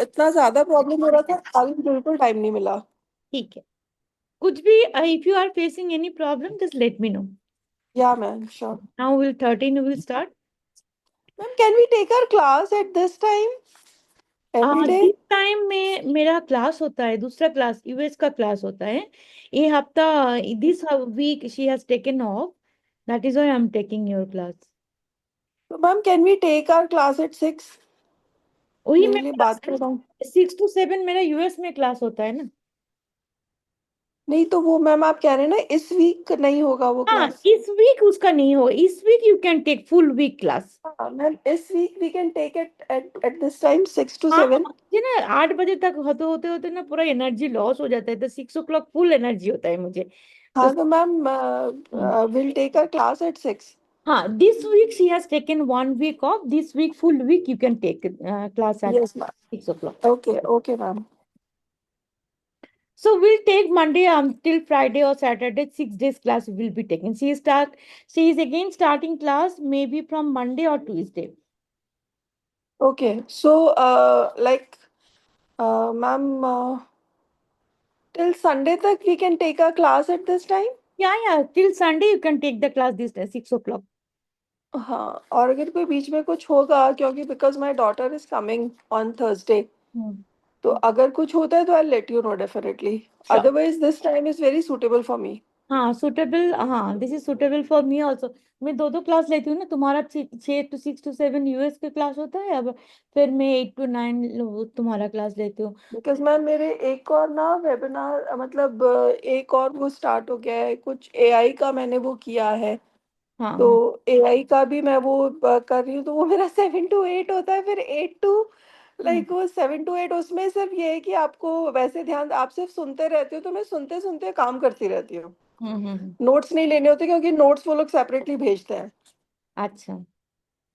इतना ज्यादा प्रॉब्लम हो रहा था, कल बिल्कुल टाइम नहीं मिला। ठीक है, कुछ भी, if you are facing any problem just let me know. Yeah ma'am sure. Now will 13 will start. Ma'am can we take our class at this time every day? This time में मेरा class होता है, दूसरा class US का class होता है ये हफ्ता। This week she has taken off, that is why I am taking your class. तो ma'am can we take our class at 6? वही मैं मेरे लिए बात कर रहा हूँ। 6 to 7 मेरा यूएस में क्लास होता है ना। नहीं तो वो मैम आप कह रहे हैं ना इस वीक नहीं होगा वो हाँ, क्लास? इस वीक उसका नहीं हो, इस week you can take full week class. हाँ मैम, इस week we can take it at this time 6 to हाँ, 7। मुझे ना 8 बजे तक होते होते होते ना पूरा एनर्जी लॉस हो जाता है, तो 6 o'clock फुल एनर्जी होता है मुझे। तो हाँ तो ma'am will take our class at 6। हाँ, this week she has taken 1 week off, this week full week you can take class at yes ma'am. 6 o'clock. Okay okay ma'am. So we'll take Monday until Friday or Saturday, 6 days class we will be taking. She is again starting class maybe from Monday or Tuesday. Okay so like ma'am till Sunday तक we can take our class at this time. Yeah, till Sunday you can take the class this day, 6 o'clock. हाँ, और अगर कोई बीच में कुछ होगा, क्योंकि because my daughter is coming on Thursday, Hmm. तो अगर कुछ होता है तो I let you know definitely. Sure. Otherwise this time is very suitable for me. हाँ सुटेबल, हाँ this is suitable for me also. मैं दो दो क्लास लेती हूँ ना, तुम्हारा 6 to 6 to 7 यूएस के क्लास होता है, अब फिर मैं 8 to 9 तुम्हारा क्लास लेती हूँ। बिकॉज मैम मेरे एक और ना वेबिनार मतलब एक और वो स्टार्ट हो गया है, कुछ एआई का मैंने वो किया है। हाँ तो हाँ एआई का भी मैं वो कर रही हूँ, तो वो मेरा 7 to 8 होता है, फिर 8 to हम्म लाइक वो 7 to 8। उसमें सिर्फ ये है कि आपको वैसे ध्यान, आप सिर्फ सुनते रहते हो, तो मैं सुनते सुनते काम करती रहती हूँ। हम्म। नोट्स नहीं लेने होते क्योंकि नोट्स वो लोग सेपरेटली भेजते हैं। अच्छा।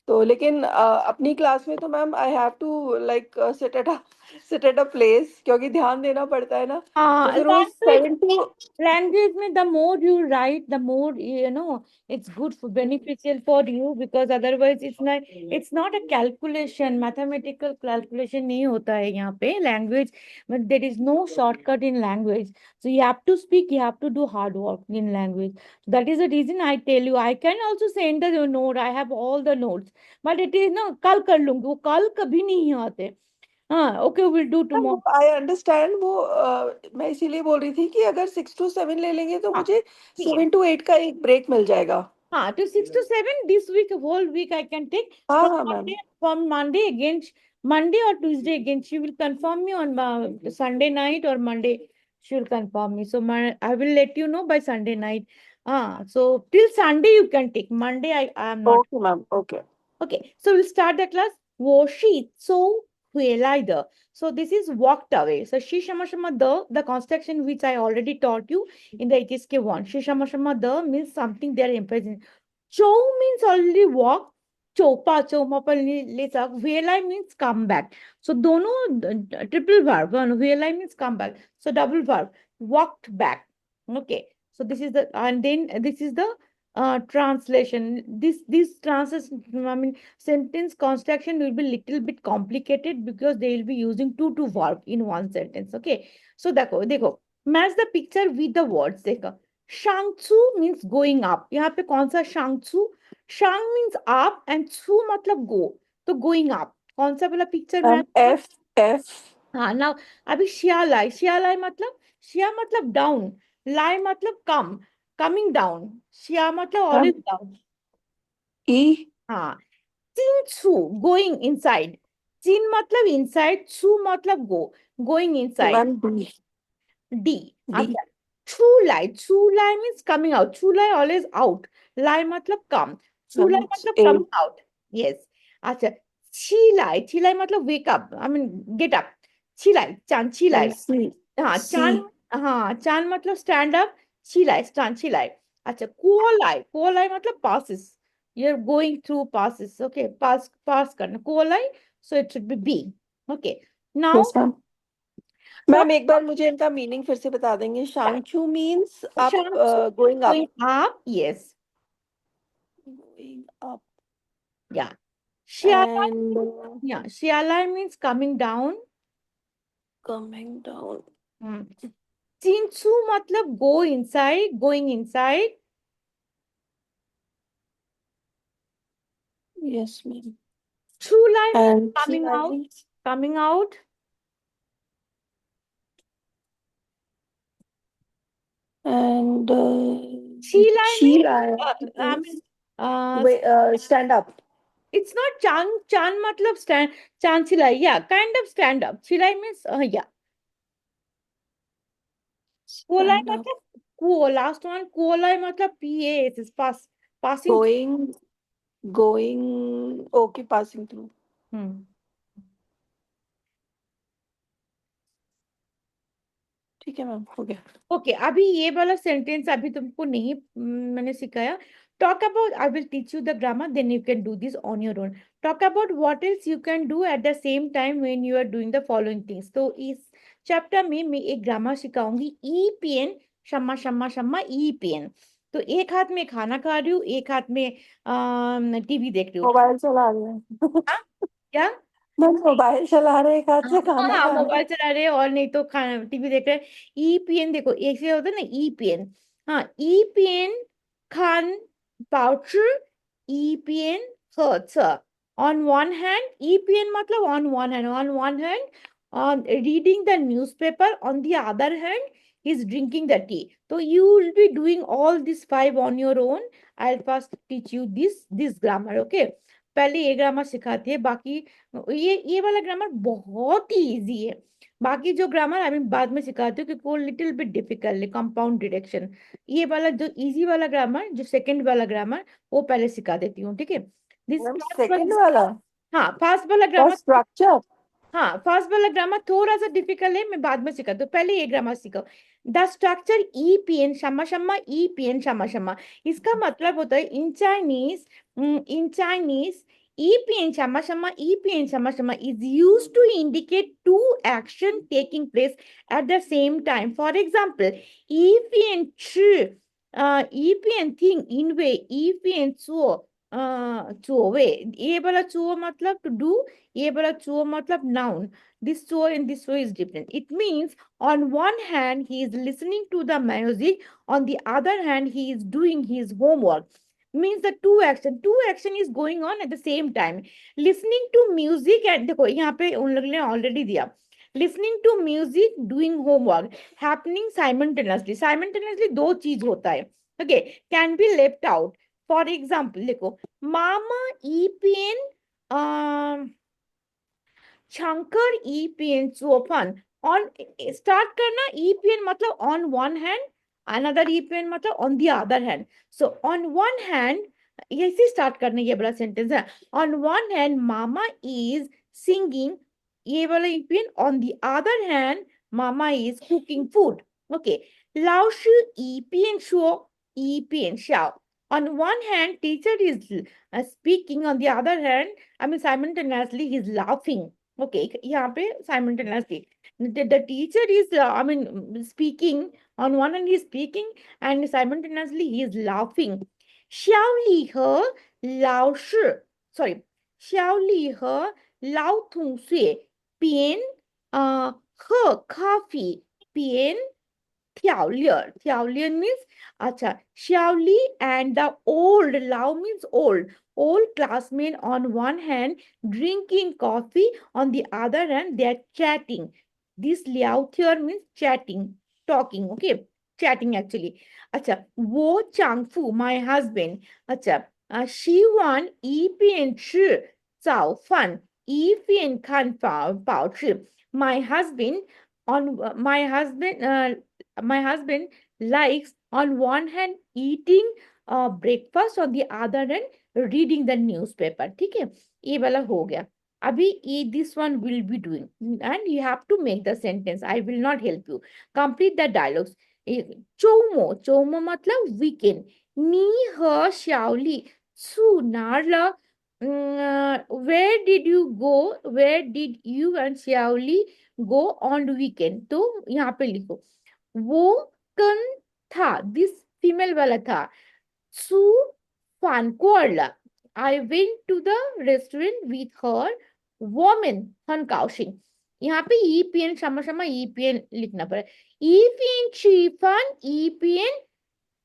तो लेकिन अपनी क्लास में तो ma'am I have to like sit at a place, क्योंकि ध्यान देना पड़ता है ना। तो फिर वो लैंग्वेज 7 to। language में the more you write the more it's good for beneficial for you, because otherwise it's not a calculation, mathematical calculation नहीं होता है यहाँ पे language, but there is no shortcut in language. So you have to speak, you have to do hard work in language. That is the reason I tell you I can also send the note, I have all the notes, but it is no कल कर लूंगी, वो कल कभी नहीं आते। हाँ, okay, we'll do tomorrow. I understand वो मैं इसीलिए बोल रही थी कि अगर 6 to 7 ले लेंगे तो हाँ मुझे ठीक है। 7 to 8 का एक ब्रेक मिल जाएगा। हाँ, to 6 to 7 this week, whole week I can take हाँ from हाँ ma'am. Monday, again, Monday or Tuesday again. She will confirm me on Sunday night or Monday. She will confirm me. So I will let you know by Sunday night. So till Sunday you can take. Monday I am not. Okay ma'am okay. Okay, so we'll start the class. 我是走回来的. So this is walked away. So she shama shama the construction which I already taught you in the HSK1. She shama shama the means something they are emphasizing. Chow means already walk. Chopa choma पर ले सक. Velai means come back. So दोनों triple verb. One velai means come back. So double verb. Walked back. Okay. So this is the, and then this is the translation. This translation, I mean sentence construction will be little bit complicated because they will be using two to verb in one sentence. Okay, so देखो देखो, match the picture with the words. देखो, shangchu means going up. यहाँ पे कौन सा shangchu? Shang means up and chu मतलब go, तो going up कौन सा वाला picture ma'am match? F F. हाँ ना। अभी शियालाई, शियालाई मतलब, शिया मतलब डाउन, लाई मतलब कम, कमिंग डाउन, शिया मतलब मैम ऑलवेज डाउन। ई। हाँ, चिन छू गोइंग इनसाइड, चिन मतलब इनसाइड, छू मतलब गो, गोइंग तो inside. Ma'am D. D. D अच्छा, छू लाई मीन्स कमिंग आउट, छू लाई ऑलवेज आउट, लाई मतलब कम, छू मैम लाई मतलब ए। Coming out. यस। अच्छा, छी लाई मतलब wake up, I mean get up, छी लाई। मैम सी। हाँ सी। चांद, हाँ चांद मतलब स्टैंड अप, चिलाई स्टैंड चिलाई। अच्छा, कोलाई मतलब passes, you're going through passes, okay, pass करना coli, so it should be B. Okay, now yes ma'am. for ma'am एक बार मुझे इनका मीनिंग फिर से बता देंगे? शांगचू मीन्स आप Shangsu going up. going up, yes, going up. yeah. Shialai, and yeah, Shialai means coming down. coming down. Chinchu मतलब go inside, going inside. Yes, ma'am. Chulai means And coming out, Chilai. coming out. And Chilai means I Chilai mean is uh, wait, stand up. it's not chan matlab stand, chan chilai, yeah, kind of stand up. Chilai means yeah. Kuolai Stand up. matlab last one kuolai matlab PAS is passing through. Going, okay, passing through. Hmm. ठीक है ma'am, हो गया. Okay अभी ये वाला sentence अभी तुमको नहीं मैंने सिखाया. Talk about I will teach you the grammar then you can do this on your own. Talk about what else you can do at the same time when you are doing the following things. तो इस chapter में मैं एक grammar सिखाऊंगी EPN शम्मा शम्मा शम्मा EPN. तो एक हाथ में खाना खा रही हूँ एक हाथ में टीवी देख रही हूँ. मोबाइल चला रहे हैं. हाँ? क्या? मैम मोबाइल चला रहे, एक हाथ हाँ से खाना हाँ, खा रहे. मोबाइल चला रहे हैं और नहीं तो खाना टीवी देख रहे हैं. ईपीएन देखो एक से होता है ना ईपीएन. हाँ ईपीएन खान पाउच ईपीएन हर्ट्स. ऑन वन हैंड ईपीएन मतलब on one hand on reading the newspaper, on the other hand he's drinking the tea. So you will be doing all these five on your own. I'll first teach you this grammar. Okay, पहले ये grammar सिखाती है. बाकी ये वाला grammar बहुत ही easy है. बाकी जो ग्रामर आई मीन बाद में सिखाती हूँ क्योंकि वो लिटिल बिट डिफिकल्ट है. कंपाउंड डिडक्शन ये वाला जो इजी वाला ग्रामर जो सेकंड वाला ग्रामर वो पहले सिखा देती हूँ. ठीक है दिस मैम फर्स्ट सेकंड वाला. वाला हाँ फर्स्ट वाला और ग्रामर. स्ट्रक्चर. हाँ फर्स्ट वाला ग्रामर थोड़ा सा डिफिकल्ट है मैं बाद में सिखाती हूँ. पहले ये ग्रामर सीखो. द स्ट्रक्चर ई पी एन शम्मा शम्मा ई पी एन शम्मा शम्मा. इसका मतलब होता है इन चाइनीज ई पी एन शम्मा शम्मा ई पी एन शम्मा शम्मा is use to indicate two action taking place at the same time. For example ई पी एन ई पी एन थिंग इन वे ई पी एन चुओ वे. ये वाला चुओ मतलब टू डू. ये वाला चुओ मतलब noun. This chore and this chore is different. It means on one hand he is listening to the music, on the other hand he is doing his homework. Means the two action is going on at the same time. Listening to music and देखो यहाँ पे उन लोगों ने already दिया. Listening to music, doing homework, happening simultaneously. Simultaneously दो चीज होता है. Okay, can be left out. For example, देखो मामा ईपीएन शंकर ईपीएन चोपन. ऑन स्टार्ट करना ईपीएन मतलब ऑन वन हैंड अनदर ईपीएन मतलब on the other hand. So on one hand ऐसे स्टार्ट करने ये बड़ा सेंटेंस है. On one hand mama is singing ये वाला ईपीएन. On the other hand mama is cooking food. Okay 老师 ईपीएन शो ईपीएन शाओ. On one hand, teacher is speaking. On the other hand, I mean simultaneously he's laughing. Okay, यहाँ पे simultaneously the teacher is I mean speaking. On one hand he is speaking and simultaneously he is laughing. 肖丽和老师 sorry 肖丽和老同学边喝咖啡边跳链 means acha Xiaoli and the old Lao means old classmate on one hand drinking coffee, on the other hand they are chatting. This Liao here means chatting, talking. Okay, chatting actually. Acha Wo Changfu my husband. Acha Shi Wan Yi Bian Chi Zao Fan Yi Bian Kan Bao Chi. My husband on my husband likes on one hand eating breakfast, on the other hand reading the newspaper. ठीक है ये वाला हो गया. अभी ये this one will be doing and you have to make the sentence. I will not help you. Complete the dialogues. चौमो मतलब weekend. 你和小丽去哪儿了? Where did you go? Where did you and 小丽 go on weekend? तो यहाँ पे लिखो वो कन था this female वाला था. 吃饭过了 I went to the restaurant with her woman 很高兴. यहाँ पे ईपीएन क्षमा ईपीएन लिखना पड़ेगा। ईपीएन चीफन ईपीएन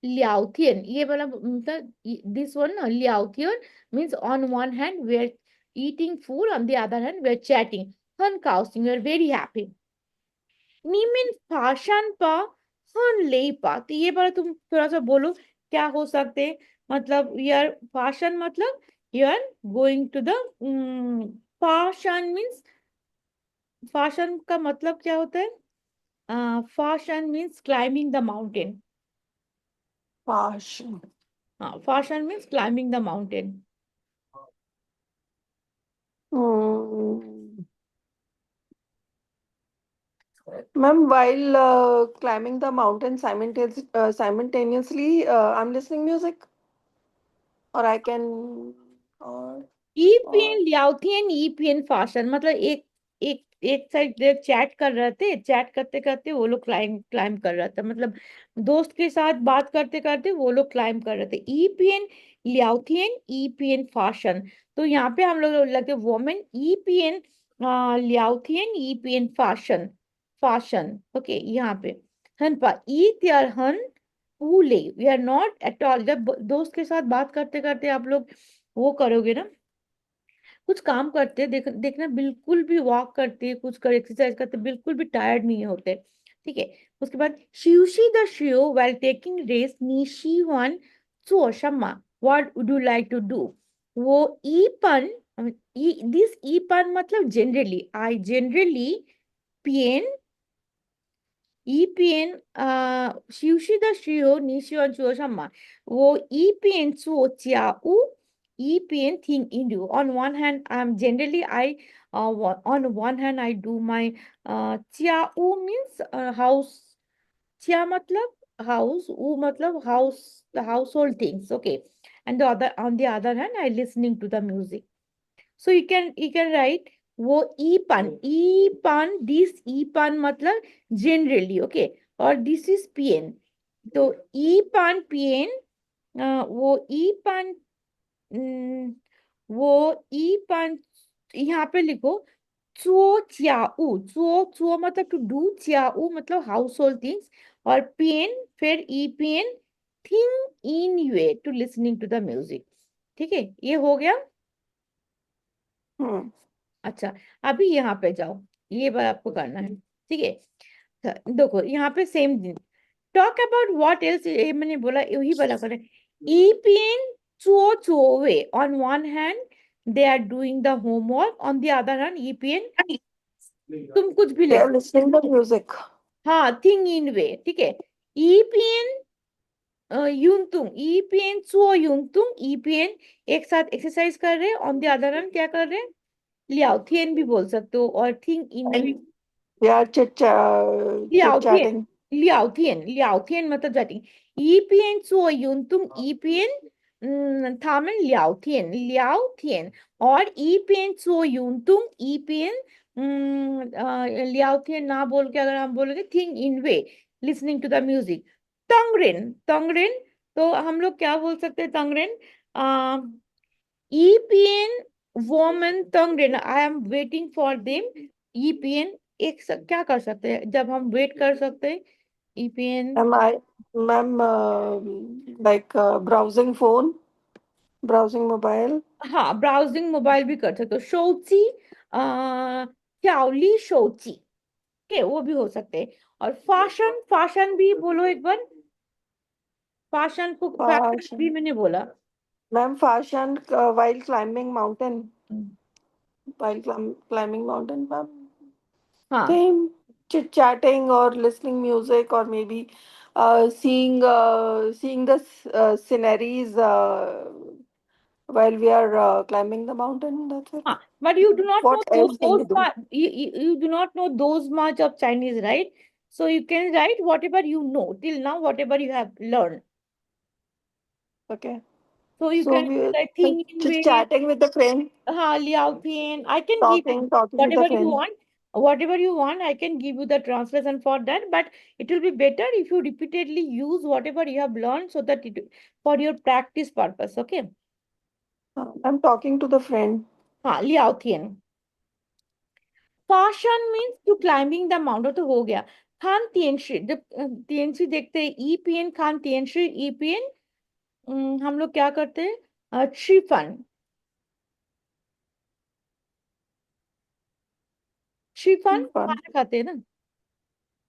ल्याओथियन, ये वाला मतलब दिस वन ना, ल्याओथियन means on one hand we are eating food, on the other hand we are chatting, hân kausing, we are very happy। नीमिन भाषण पा हन ले पा, तो ये बार तुम थोड़ा सा बोलो क्या हो सकते हैं। मतलब यार भाषण मतलब you are going to the, भाषण मीन्स, भाषण का मतलब क्या होता है? भाषण means climbing the mountain. Passion. हाँ, भाषण means climbing the mountain. Hmm. Ma'am, while climbing the mountain simultaneously, I'm listening music, or I can, or ईपीएन ल्याओथियन ईपीएन फाशन, मतलब एक एक एक साइड चैट कर रहे थे, चैट करते करते वो लोग क्लाइम क्लाइम कर रहा था, मतलब दोस्त के साथ बात करते करते वो लोग क्लाइम कर रहे थे। ईपीएन ल्याओथियन ईपीएन फाशन, तो यहाँ पे हम लोग लगे वोमेन ईपीएन ल्याओथियन ईपीएन फाशन, फाशन ओके। यहाँ पे हन पा ई त्यार हन पूले, we are not at all. जब दोस्त के साथ बात करते करते आप लोग वो करोगे ना, कुछ काम करते हैं, देखना बिल्कुल भी वॉक करते हैं, कुछ कर एक्सरसाइज करते हैं, बिल्कुल भी टायर्ड नहीं होते। ठीक है। उसके बाद शिवशी द शियो while taking रेस्ट निशी वन चो शम्मा, what would you like to do. वो ईपन, दिस ईपन मतलब जनरली, आई जनरली पियन EPN शिवशी द शियो निशिवन चो शम्मा, वो EPN चो च्या EPN thing in you. On one hand, I'm generally on one hand I do my च्या means house, च्या मतलब house, u मतलब house, the household things, okay. And the other, on the other hand, I listening to the music. So you can write वो ई पान this ई पान मतलब generally, okay, और this is PN. तो ई पान पीएन, वो ई पान, वो ई पान, यहाँ पे लिखो चुओ चियाऊ, चुओ चुओ मतलब टू डू, चियाऊ मतलब हाउस होल्ड थिंग्स, और पेन फिर ई पेन थिंग इन वे to listening to the music. ठीक है, ये हो गया। hmm. अच्छा, अभी यहाँ पे जाओ, ये बार आपको करना है। ठीक है, देखो यहाँ पे सेम दिन, टॉक अबाउट व्हाट एल्स, ये मैंने बोला यही वाला करें। ईपीएन चो चोवे, on one hand they are doing the homework, on the other hand ईपीएन तुम कुछ भी They लिख, are listening to music. हाँ थिंग इन वे। ठीक है, ईपीएन यूंगतुंग, ईपीएन चो यूंगतुंग, ईपीएन एक साथ एक्सरसाइज कर रहे हैं, ऑन द अदर हैंड क्या कर रहे हैं, लियाओ थियन भी बोल सकते हो, और thing in, And they are chit Liaotian, chatting. Liaotian मतलब जाती। ईपीएन सो यूंतुम ईपीएन थामन लियाओथियन, और ईपीएन सो यूंतुम ईपीएन लियाओथियन ना बोल के अगर हम बोलेंगे थिंग इन वे, लिसनिंग टू द म्यूजिक। तंगरेन, तंगरेन, तो हम लोग क्या बोल सकते हैं तंगरेन, ईपीएन वोमन तंगरेन, I am waiting for them. ईपीएन क्या कर सकते हैं जब हम वेट कर सकते हैं, EPN. Am I, ma'am, like browsing phone, browsing mobile? हाँ, ब्राउजिंग मोबाइल भी कर सकते हो। शोची चावली शोची, के वो भी हो सकते हैं। और फाशन, फाशन भी बोलो एक बार, फाशन को फैशन भी Fashion. मैंने बोला। Ma'am, fashion while climbing mountain. हम्म, While climbing mountain, ma'am. हाँ Same, chit chatting or listening music, or maybe seeing the sceneries while we are climbing the mountain. That's it. हाँ, but you do not know What else can we those do? you do not know those much of Chinese, right? So you can write whatever you know till now, whatever you have learned. Okay. So you So can we write thing in just way, chatting with the friend, हाँ Liaotian, I can give you talking with the whatever you friend. want, whatever you want, I can give you the translation for that, but it will be better if you repeatedly use whatever you have learned so that it for your practice purpose, okay? I'm talking to the friend. हाँ, Liaotian। फाशन means to climbing the mountain, तो हो गया। खान तियनशी, जब तियनशी देखते हैं ई पी एन, खान तियनशी ई पी एन, हम लोग क्या करते हैं, श्रीफन, श्रीफन Fun. खाना खाते हैं ना।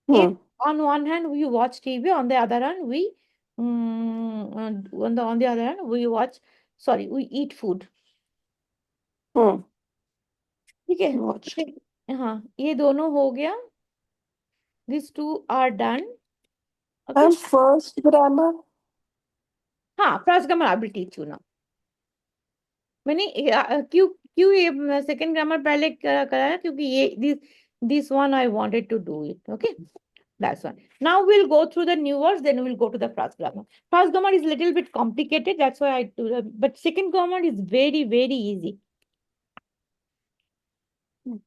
If Hmm. on one hand we watch TV, on the other hand we on the other hand we watch, sorry, we eat food. Hmm. ठीक है, Watched. हाँ ये दोनों हो गया, these two are done. Okay. And first grammar. हाँ first grammar I will teach you ना। मैंने क्यों क्यों ये सेकंड ग्रामर पहले कराया, क्योंकि ये this one I wanted to do it. Okay, that's one. Now we'll go through the new words, then we'll go to the first grammar. First grammar is a little bit complicated, that's why I do that. But second grammar is very, very easy. Hmm.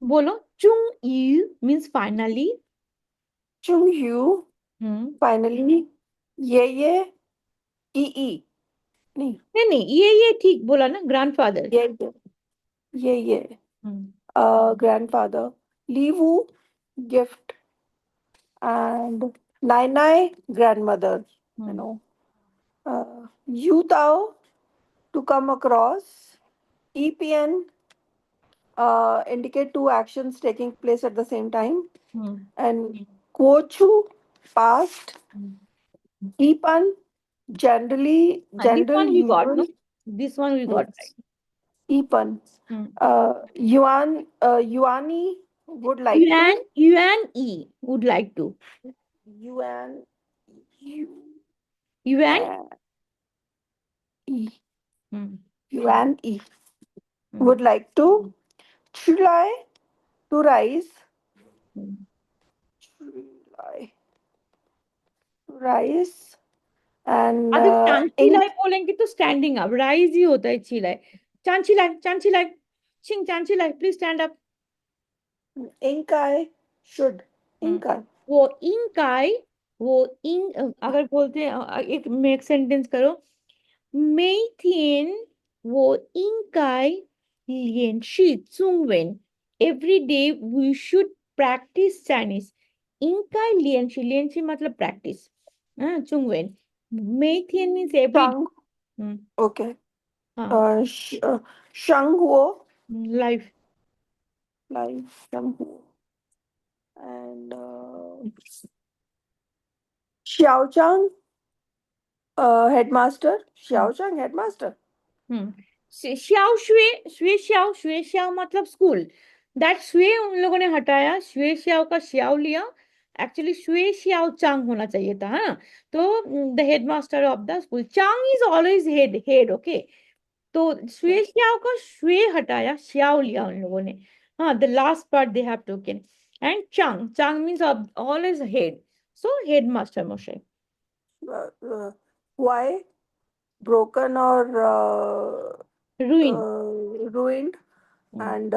बोलो, chung yu means finally. Chung Yu. Hmm. Finally. Ye. E. नहीं. नहीं ये ठीक बोला ना, grandfather. Ye. Hmm. Grandfather. Livu. Gift. And Nai grandmother. You Hmm. know. Yu Tao. To come across. EPN. Indicate two actions taking place at the same time. Hmm. And Kochu. Past. Hmm. Ipan. Generally. This General. one we got, Usual. no? This one we got right. Ipan. Hmm. Yuani would like to. Yuan E would like to. Yuan. U. Yuan. E. Hmm. Yuan E. Hmm. Would like to. Chulai. To rise. Hmm. Chulai. To rise. And अगर चांचीलाई ink. बोलेंगे तो standing up, rise ही होता है चीलाई। चांचीलाई, चांचीलाई, चिंग चांचीलाई, please stand up. Ink I should. Ink I. वो इंकाई, वो इंग अगर बोलते हैं एक मेक सेंटेंस करो, मेथियन वो इंकाई लियन शी चुंगवेन, every day we should practise Chinese. इंकाई लियन शी मतलब प्रैक्टिस, हाँ चुंगवेन। मेथियन मीन्स एवरी, Shang. Okay. हाँ Shang Huo. Life. Like Shang Huo. And Xiao Chang. Headmaster. Xiao Chang. Headmaster. श्याओ श्वे, श्वे श्याओ मतलब स्कूल, दैट श्वे उन लोगों ने हटाया, श्वे श्याओ का श्याओ लिया, एक्चुअली श्वे श्याओ चांग होना चाहिए था, हाँ। तो the headmaster of the school, Chang is always head, okay. तो श्वे श्याओ का श्वे हटाया, श्याओ लिया उन लोगों ने, हाँ। The last part they have token, and Chang, Chang means always head, so headmaster Moshe. Why? Broken or रूइन, ruined. And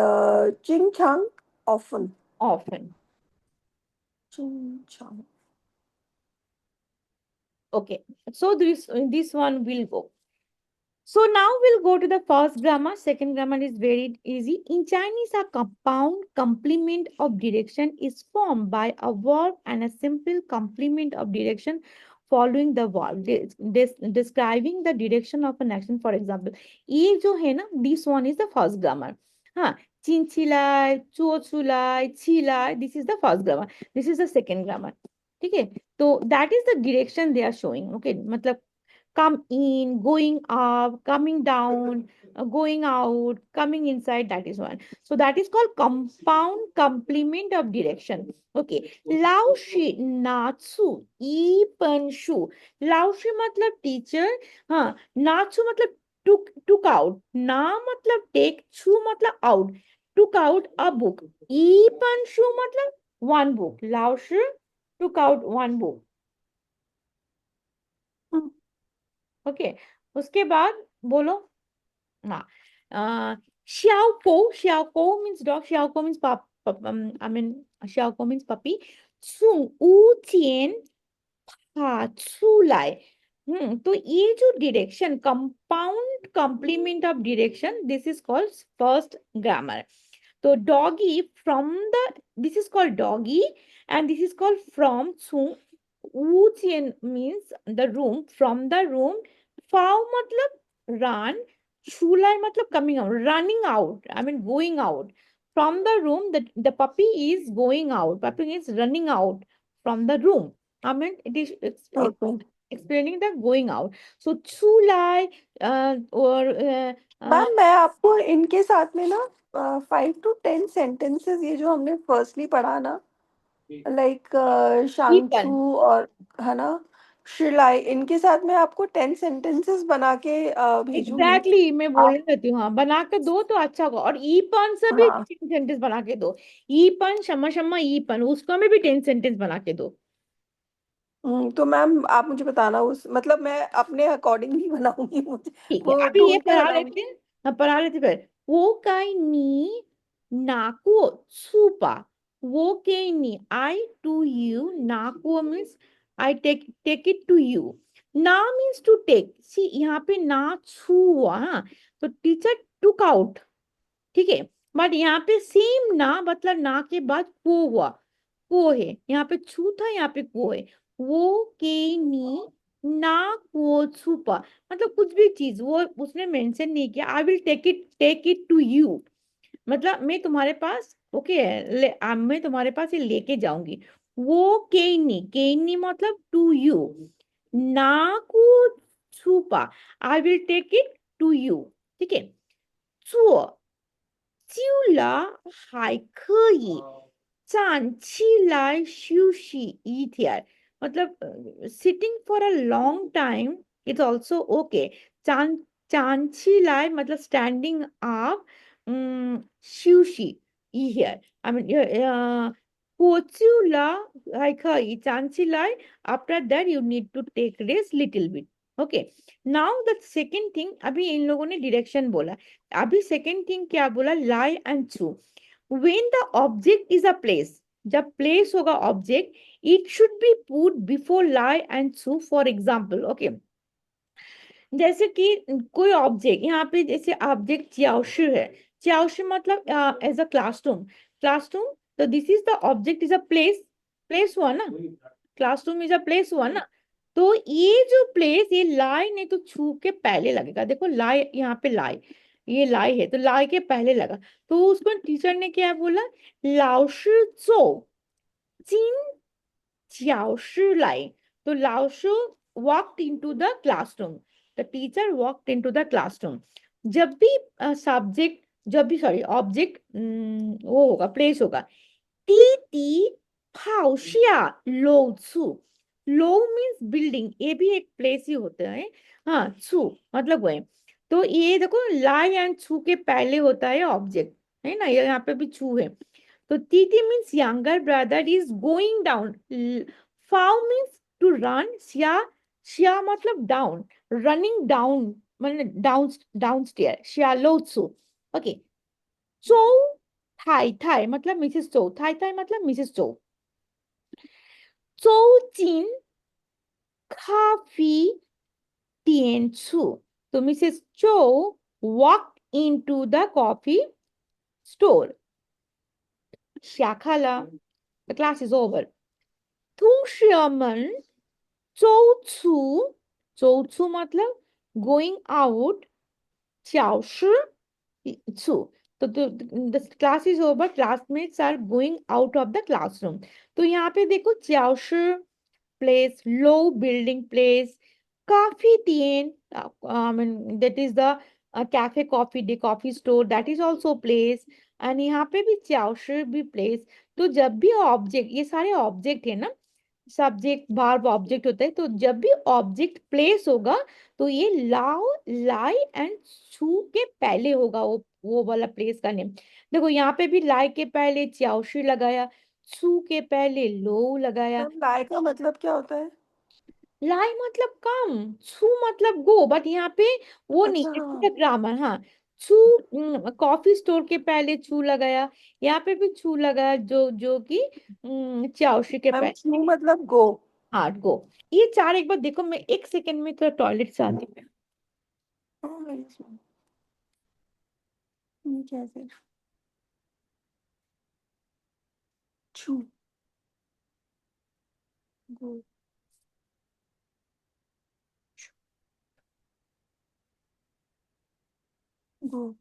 Ching Chang. Often. Often, Ching Chang. okay. So this one will go. So now we'll go to the first grammar. Second grammar is very easy. In Chinese, a compound complement of direction is formed by a verb and a simple complement of direction following the verb, describing the direction of an action. For example, ये जो है ना, this one is the first grammar. हाँ, चिंचिलाई, चोचुलाई, छिलाई, this is the first grammar. This is the second grammar. ठीक है, तो that is the direction they are showing. Okay, मतलब come in, going up, coming down, going out, coming inside, that is one. So that is called compound complement of direction. Okay. Lao shi natsu ipan shu. Lao shi matlab teacher, हाँ, natsu matlab took out, na matlab take, chu matlab out, took out a book, ipan shu matlab one book. Lao shi took out one book. Okay, उसके बाद बोलो ना, xiao ko means dog, xiao ko means I mean xiao ko means puppy, 送五天爬出来 तो ये जो direction, compound complement of direction, this is called first grammar. तो doggy from the, this is called doggy and this is called from. Wuchen means the room, from the room. Fao matlab run, Shulai matlab coming out, running out. I mean going out from the room. The puppy is going out. Puppy is running out from the room. I mean it's okay explaining the going out. So Chulai or ma'am, मैं आपको इनके साथ में ना 5 to 10 sentences, ये जो हमने firstly पढ़ा ना, लाइक Ipan. शांगचू और है ना शिलाई, इनके साथ में आपको 10 सेंटेंसेस बना के भेजूंगी. एग्जैक्टली exactly, मैं बोलने आप देती हूँ. हाँ, बना के दो तो अच्छा होगा. और ईपन से भी हाँ. 10 सेंटेंस बना के दो. ईपन शम्मा शम्मा ईपन, उसका में भी 10 सेंटेंस बना के दो. तो मैम आप मुझे बताना, उस मतलब मैं अपने अकॉर्डिंगली बनाऊंगी, मुझे ठीक है, वो अभी ये ढूंढ के पढ़ा बनाऊंगी. लेते हैं. हाँ, पढ़ा लेते फिर. वो काई नी नाको सुपा. वो के नी आई टू यू. नाको means I take it to you. ना मीन्स टू टेक. सी यहाँ पे ना छू हुआ. हाँ, तो टीचर टुक आउट. ठीक है. बट यहाँ पे सेम ना, मतलब ना के बाद को हुआ. को है यहाँ पे, छू था यहाँ पे को है. वो के नी ना को छुपा, मतलब कुछ भी चीज वो उसने मेंशन नहीं किया. I will take it to you, मतलब मैं तुम्हारे पास, ओके, मैं तुम्हारे पास ये लेके जाऊंगी. वो केनी मतलब टू यू. ना को छुपा, I will take it to you. ठीक है. 坐久了还可以站起来休息一天. मतलब sitting for a long time it's also okay. 站起来 मतलब standing up. 休息一天. I mean 坐久了还可以站起来. After that you need to take rest little bit. Okay. Now the second thing, अभी इन लोगों ने direction बोला. अभी second thing क्या बोला, लाई एंड चू. When the object is a place, जब प्लेस होगा object, it should be put before lie and चू. फॉर एग्जाम्पल, ओके, जैसे कि कोई ऑब्जेक्ट यहाँ पे, जैसे ऑब्जेक्ट च्याओशु है. च्याओशु मतलब एज अ क्लासरूम. क्लासरूम, तो this is the object is a place. Place हुआ ना, क्लासरूम इज अ प्लेस हुआ ना. तो ये जो प्लेस, ये लाई नहीं तो छू के पहले लगेगा. देखो लाई, यहाँ पे लाई, ये लाई है तो लाई के पहले लगा. तो उसको टीचर ने क्या बोला, लाओशु जो जिन च्याओशु लाई. तो लाओशु walked into the classroom. The teacher walked into the classroom. जब भी सब्जेक्ट, जब भी सॉरी ऑब्जेक्ट वो होगा, प्लेस होगा. 滴滴跑下楼处. लो मीन्स बिल्डिंग, ये भी एक प्लेस ही होता है. हाँ, छू मतलब वो है. तो ये देखो लाई एंड छू के पहले होता है ऑब्जेक्ट, है ना, ये यहाँ पे भी छू है. तो तीती means younger brother is going down. फाउ मीन्स टू रन. शिया, शिया मतलब डाउन, रनिंग डाउन, मतलब डाउन, डाउन स्टेयर. शिया लो छू. ओके. चौ थाई थाई मतलब मिसेस चौ. थाई थाई मतलब मिसेस चौ. चौ जिन काफी टिएन छु. तो मिसेस चौ walked into the coffee store. 下课了. The class is over. 同学们走出. मतलब going out. 教室. तो the class is over. Classmates are going out of the classroom. तो यहाँ पे देखो, 教室 place, low building place, coffee teen, I mean that is the cafe coffee day, coffee store, that is also place. and यहाँ पे भी 教室 भी place. तो जब भी ऑब्जेक्ट, ये सारे ऑब्जेक्ट है ना, सब्जेक्ट वर्ब ऑब्जेक्ट होता है. तो जब भी ऑब्जेक्ट प्लेस होगा, तो ये लाओ लाई एंड छू के पहले होगा वो वाला प्लेस का नेम. देखो यहाँ पे भी लाई के पहले 教室 लगाया, छू के पहले लो लगाया. मैम, लाए का मतलब क्या होता है? लाई मतलब कम, छू मतलब गो, बट यहाँ पे वो नहीं अच्छा हाँ. है ग्रामर. हाँ, छू, कॉफी स्टोर के पहले छू लगाया, यहाँ पे भी छू लगाया, जो जो कि चाउशी के मैम, पहले. छू मतलब गो. हाँ गो। ये चार एक बार देखो, मैं एक सेकंड में तो टॉयलेट से आती हूँ। Oh, yes, ma'am. ये कैसे? छू, गो, छू, गो।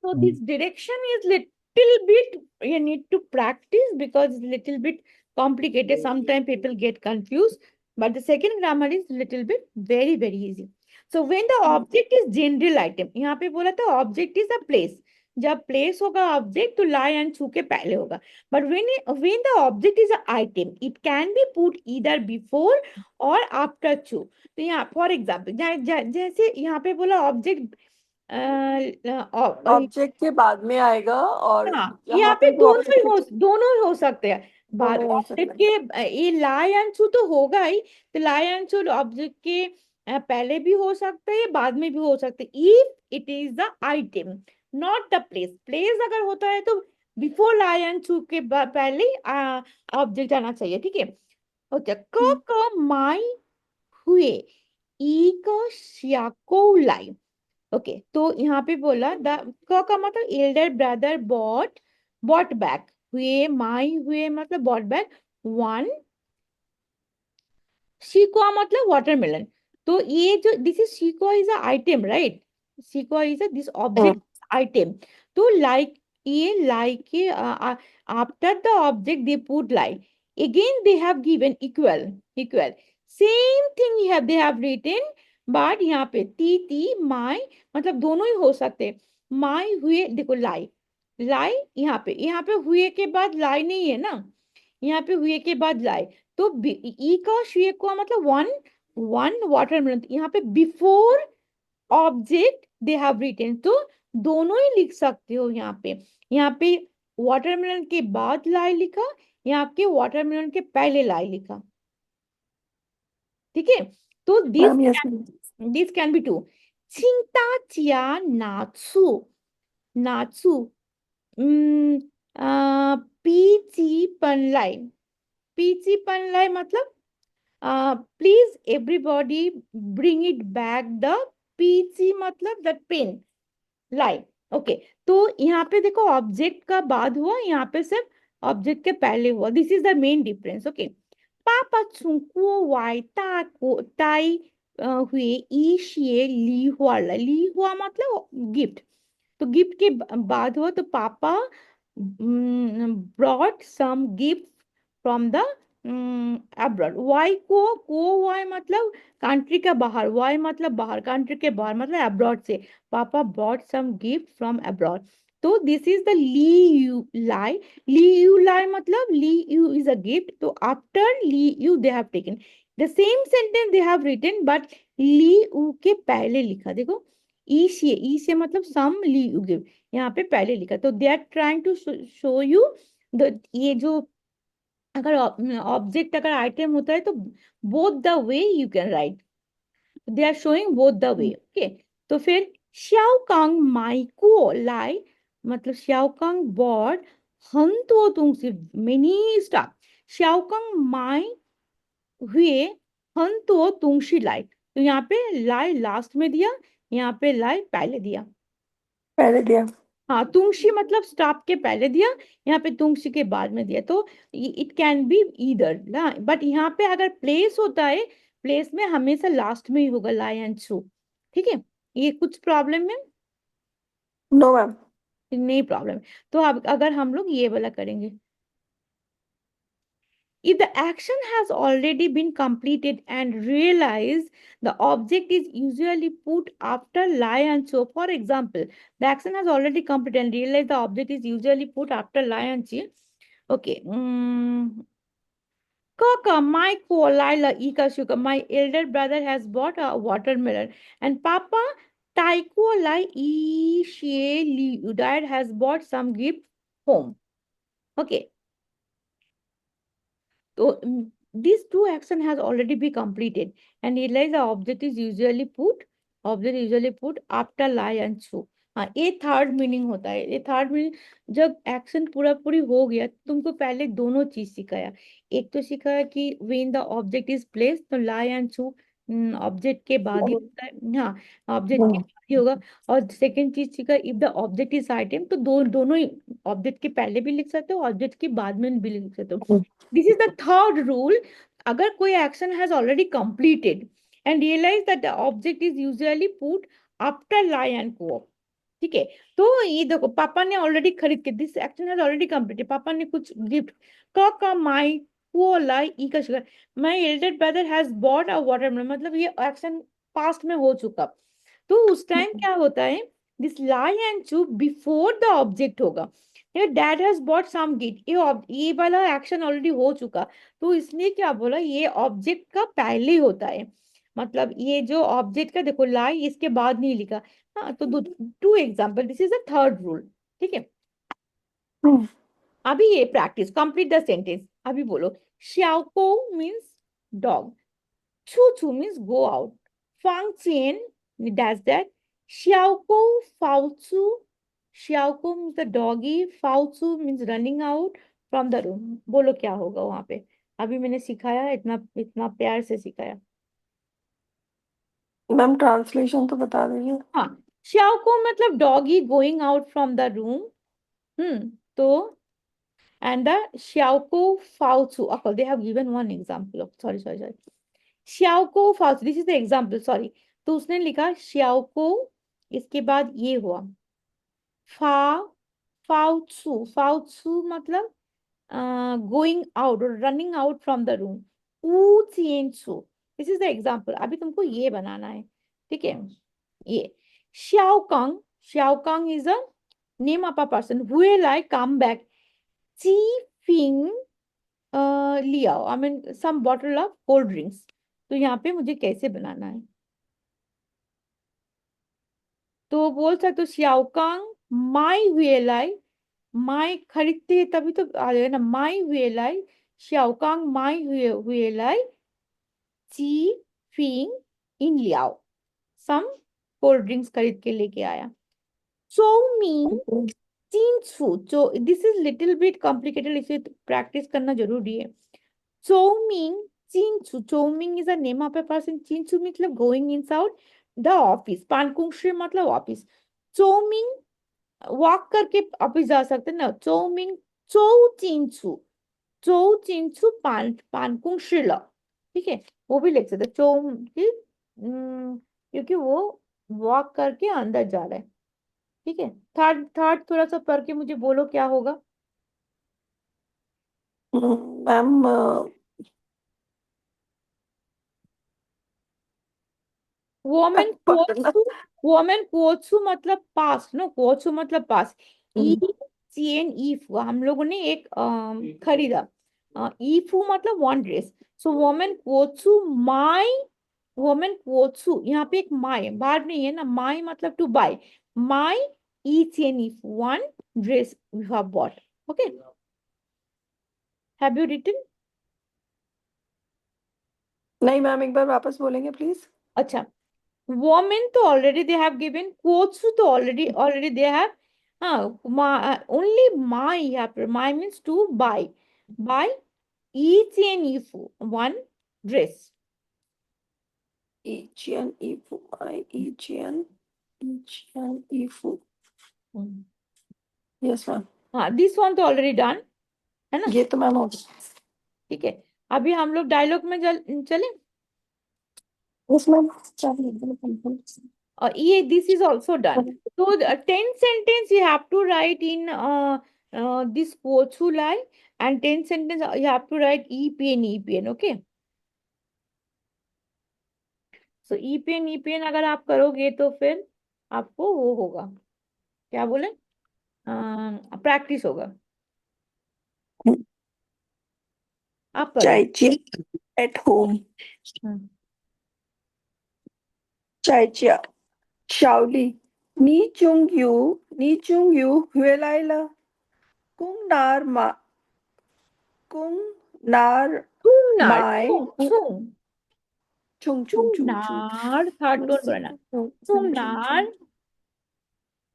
So this direction is little bit you need to practice because it's little bit complicated. Sometimes people get confused, but the second grammar is little bit very easy. So when the object is general item, यहाँ पे बोला था object is a place. जब place होगा object तो lie and छू के पहले होगा. But when the object is an item, it can be put either before or after छू. तो यहाँ for example जैसे यहाँ पे बोला object ऑब्जेक्ट के बाद में आएगा, और हाँ यहाँ यहाँ पे पे जो ऑब्जेक्ट के दोनों ही हो सकते हैं। बात दोनों हो ऑब्जेक्ट सकते के हैं। ये लाई अंशु तो होगा ही, तो लाई अंशु ऑब्जेक्ट के पहले भी हो सकता है, बाद में भी हो सकता है, if it is the item not the place. Place अगर होता है तो बिफोर लाई अंशु के पहले ऑब्जेक्ट आना चाहिए, ठीक है। ओके, क माई हुए ई का लाई। ओके तो यहाँ पे बोला द का मतलब एल्डर ब्रदर बॉट बैक, हुए माई हुए मतलब बॉट बैक वन सीक्वा मतलब वाटरमेलन। तो ये जो दिस इज सीक्वा इज अ आइटम, राइट? सीक्वा is a this hmm. Object item. तो लाइक ये लाइक के after the object they put like, again they have given equal same thing they have written, but यहाँ पे ती माई मतलब दोनों ही हो सकते हैं। माई हुए देखो लाई, लाई यहाँ पे हुए के बाद लाई नहीं है ना, यहाँ पे हुए के बाद लाई। तो ई का शुए को मतलब वन वन वाटरमेलन, यहाँ पे before object they have written, तो दोनों ही लिख सकते हो। यहाँ पे वाटरमेलन के बाद लाई लिखा, यहाँ के वाटरमेलन के पहले लाई लिखा, ठीक है। तो ma'am yes ma'am. This can be to चिंता चिया नाचू नाचू पीची पनलाई, पीची पनलाई मतलब please everybody bring it back the पीची मतलब द पेन लाई। ओके तो यहाँ पे देखो ऑब्जेक्ट का बाद हुआ, यहाँ पे सिर्फ ऑब्जेक्ट के पहले हुआ, this is the main difference. Okay पापा छुंकुओ वाई ता को ताई हुए ई शिए ली हुआ मतलब गिफ्ट। तो गिफ्ट के बाद हुआ तो पापा brought some gift from the abroad. वाई को वाई मतलब कंट्री का बाहर, वाई मतलब बाहर, कंट्री के बाहर मतलब अब्रॉड से। Papa brought some gift from abroad. तो दिस इज द ली यू लाई मतलब ली यू इज अ गिफ्ट, तो आफ्टर ली यू they have taken the same sentence they have written, but ली यू के पहले लिखा देखो, ई से मतलब सम ली यू गिव, यहाँ पे पहले लिखा। तो they are trying to show you the ये जो अगर ऑब्जेक्ट अगर आइटम होता है तो both the way you can write, they are showing both the way. Okay तो फिर श्याओ कांग माई को लाई मतलब श्याओ कांग बॉट हन तो तुम से मेनी स्टाफ, श्याओ कांग माई हुए हन तो तुंगशी लाई। तो यहाँ पे लाई लास्ट में दिया, यहाँ पे लाई पहले दिया। पहले दिया। हाँ तुंगशी मतलब स्टॉप के पहले दिया, यहाँ पे तुंगशी के बाद में दिया। तो इट कैन बी ईदर ना, बट यहाँ पे अगर प्लेस होता है, प्लेस में हमेशा लास्ट में ही होगा लाई एंड शू, ठीक है। ये कुछ प्रॉब्लम है? No ma'am. नहीं प्रॉब्लम। तो अब अगर हम लोग ये वाला करेंगे, if the action has already been completed and realized, the object is usually put after lie and show. For example, the action has already completed and realized, the object is usually put after lie and show. Okay. Kaka, my Lila, Ika Shuka, my elder brother has bought a watermelon. And Papa, Taiko Lai E She Li, dad has bought some gift home. Okay. So these two action has already been completed, and realize the object is usually put after lie and true. हाँ, ये third meaning होता है। ये third meaning, जब action पूरा पूरी हो गया, तुमको पहले दोनों चीज सिखाया। एक तो सिखाया कि when the object is place, तो लाई एंड ट्रू ऑब्जेक्ट के बाद ही होता है। हाँ, ऑब्जेक्ट के बाद ही होगा। और सेकंड चीज सीखा, if the object is item, तो दोनों ही ऑब्जेक्ट के पहले भी लिख सकते हो, ऑब्जेक्ट के बाद में भी लिख सकते हो। This is the third rule. अगर कोई action has already completed and realize that the object is usually put after लाई एंड को, ठीक है। तो ये देखो, पापा ने ऑलरेडी खरीद के, this action has already completed, पापा ने कुछ गिफ्ट, का माई को लाई ई का sugar, my elder brother has bought a watermelon, मतलब ये एक्शन पास्ट में हो चुका। तो उस टाइम क्या होता है, दिस लाई एंड चू बिफोर द ऑब्जेक्ट होगा। Dad has bought some gift, ये वाला एक्शन ऑलरेडी हो चुका, तो इसलिए क्या बोला, ये ऑब्जेक्ट का पहले होता है। मतलब ये जो ऑब्जेक्ट का देखो, लाई इसके बाद नहीं लिखा। हाँ, तो two example, this is the third rule, ठीक है। अभी ये प्रैक्टिस, कंप्लीट द सेंटेंस। अभी बोलो, श्याओको मीन्स डॉग, छू छू मीन्स गो आउट, फांग चेन डैश दैट, श्याओको फाउचू, श्याओको मीन्स द डॉगी, फाउचू means running out from the room. बोलो क्या होगा वहां पे। अभी मैंने सिखाया, इतना इतना प्यार से सिखाया। मैम ट्रांसलेशन तो बता दीजिए। हाँ, श्याओको मतलब doggy going out from the room. तो and the Xiaoko Faozu. Okay, they have given one example of, sorry. Xiaoko Faozu, this is the example, sorry. तो उसने लिखा Xiaoko, इसके बाद ये हुआ फा फाउचू मतलब गोइंग आउट और running out from the room. ऊ चिएनचू, दिस इज द एग्जाम्पल। अभी तुमको ये बनाना है, ठीक है। ये Xiaokang, Xiaokang is a name of a person who will I come back. Chi Fing लियाओ, I mean some bottle of cold drinks. तो यहाँ पे मुझे कैसे बनाना है, तो बोल सकते हो श्याओकांग माई वेलाई, माई खरीदते हैं तभी तो आ जाएगा ना, माई वेलाई, श्याओकांग माई वेलाई ची फिंग इन लियाओ, सम कोल्ड ड्रिंक्स खरीद के लेके आया। चो मीन तीन छू, जो this is little bit complicated, इसे प्रैक्टिस करना जरूरी है। Chongming, Jinchu. Chongming is a name of a person. Jinchu मतलब going inside the office. पानकुंगशी मतलब ऑफिस। Chongming वॉक करके ऑफिस जा सकते हैं ना। Chongming चौ जिंचू, चौ जिंचू पानकुंगशी ल, ठीक है। वो भी लिख सकते चौ क्योंकि वो वॉक करके अंदर जा रहा है, ठीक है। थर्ड थर्ड थोड़ा सा पढ़ के मुझे बोलो क्या होगा। मैम वोमेन पढ़ना। कोत्सु, वोमेन कोत्सु मतलब पास, नो कोत्सु मतलब पास। ई चेन ईफू, हम लोगों ने एक खरीदा। ईफू मतलब वन ड्रेस। सो वोमेन कोत्सु माई, वोमेन कोत्सु यहाँ पे एक माई बार नहीं है ना, माई मतलब टू बाय, माई ई चेन ईफू one dress we have bought. Okay, have you written? नहीं मैम, एक बार वापस बोलेंगे प्लीज। अच्छा, women तो already they have given, quotes तो already they have, only my have, my means to buy each and if one dress। Ichian Ifu, I Ichian Ifu. Yes ma'am. हाँ, this one तो already done है ना, ये तो ma'am हो गया। ठीक है। अभी हम लोग डायलॉग में चले। यस मैम, चलिए। और ये दिस इज ऑल्सो डन। तो 10 sentence you have to write in this quotes who lie, and 10 sentence you have to write EPN, okay। So EPN अगर आप करोगे तो फिर आपको वो होगा, क्या बोले, प्रैक्टिस होगा। आप पढ़ो। Chai at home. Hmm, Chai Shaoli. Ni chung yu huê lai la. Kung nar Chungnar, mai. Chung. Chungnar, third tone बोलना। Chungnar,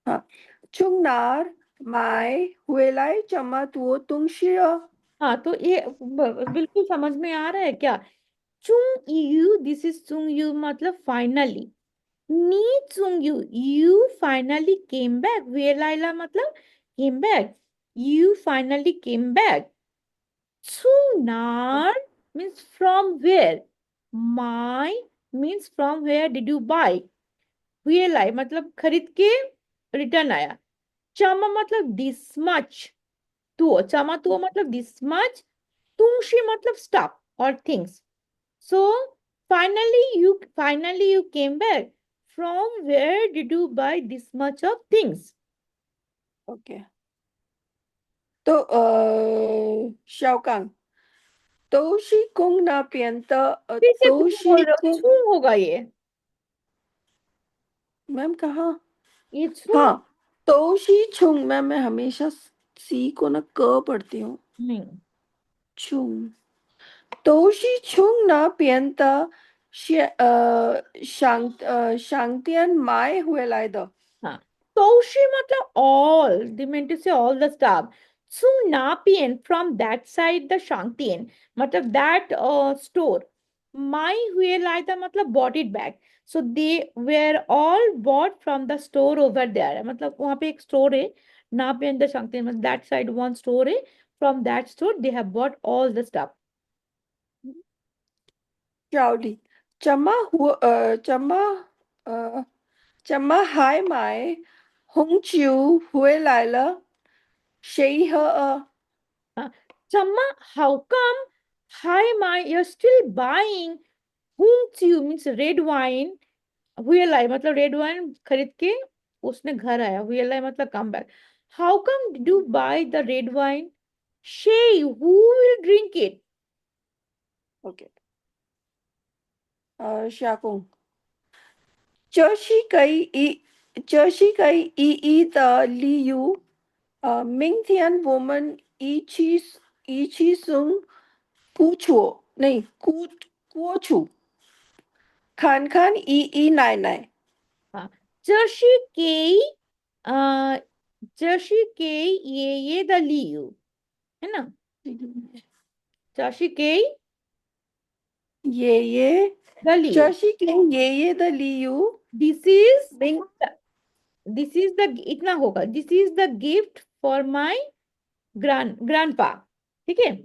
हाँ chung nar mai huê lai chama tuo tung shira. हाँ तो ये बिल्कुल समझ में आ रहा है क्या? चुंग यू, दिस इज चुंग यू मतलब फाइनली। नी चुंग यू फाइनली केम बैक। वे लाइला मतलब came back. You finally came back. Chunar means from where. My means from where did you buy. हुए लाई मतलब खरीद के रिटर्न आया। चमा मतलब दिस मच। तुओ चमा तुओ मतलब दिस मच। तुंगशी मतलब स्टॉप और things. So finally you came back. From where did you buy this much of things? Okay तो शाओ कांग 都是宫那边的फिर से 都 तुम बोल 是 रहे हो, 宫 छू होगा ये। मैम कहाँ ये छू हाँ 都是 छुंग मैम मैं हमेशा सी को ना क पढ़ती हूँ नहीं। छुंग 都是 छुंग 那边的商店买回来的 हाँ, Toshi मतलब all, they meant to say all the stuff. So Napian from that side the Shangtian मतलब that store. My हुए लायदा मतलब bought it back. So they were all bought from the store over there. मतलब वहाँ पे एक store है, Napian the Shangtian मतलब that side one store है. From that store they have bought all the stuff. 照例呃怎么还买红酒回来了谁喝啊 Chamma, how come? Hi, my, you're still buying Hung Chiu means red wine. हुए लाई मतलब रेड वाइन खरीद के उसने घर आया। हुए लाई मतलब come back. How come did you buy the red wine? शे who will drink it? OK 下工这是个意义的理由明天我们一起过去看看姨姨奶奶 हाँ, जर्सी के आ, जर्सी के ये द लियू है ना। जर्सी के 爷爷 द लियू। 这是给爷爷的礼物 this is 明 this is the इतना होगा। This is the gift for my grandpa. ठीक है।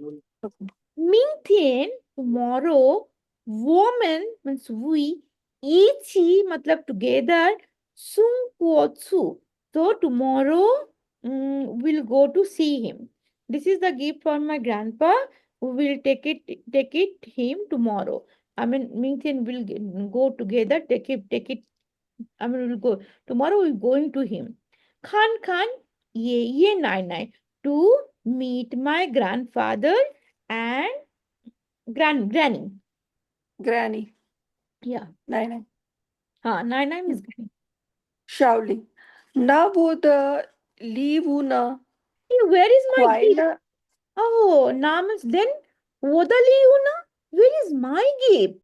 Mingtian tomorrow, woman means we, ichi matlab together, sung kuotsu. So tomorrow we'll go to see him. This is the gift for my grandpa. We will take it him tomorrow. I mean, Mingtian will go together, take it. I mean, we'll go tomorrow. We're going to him. Khan, ye nai to meet my grandfather and granny. granny Yeah. 奶奶 Nine is granny. Shaolin 那我的礼物呢 Hey, where is my gift? 坏了 Oh, Namas, then Wodali Una, where is my gift?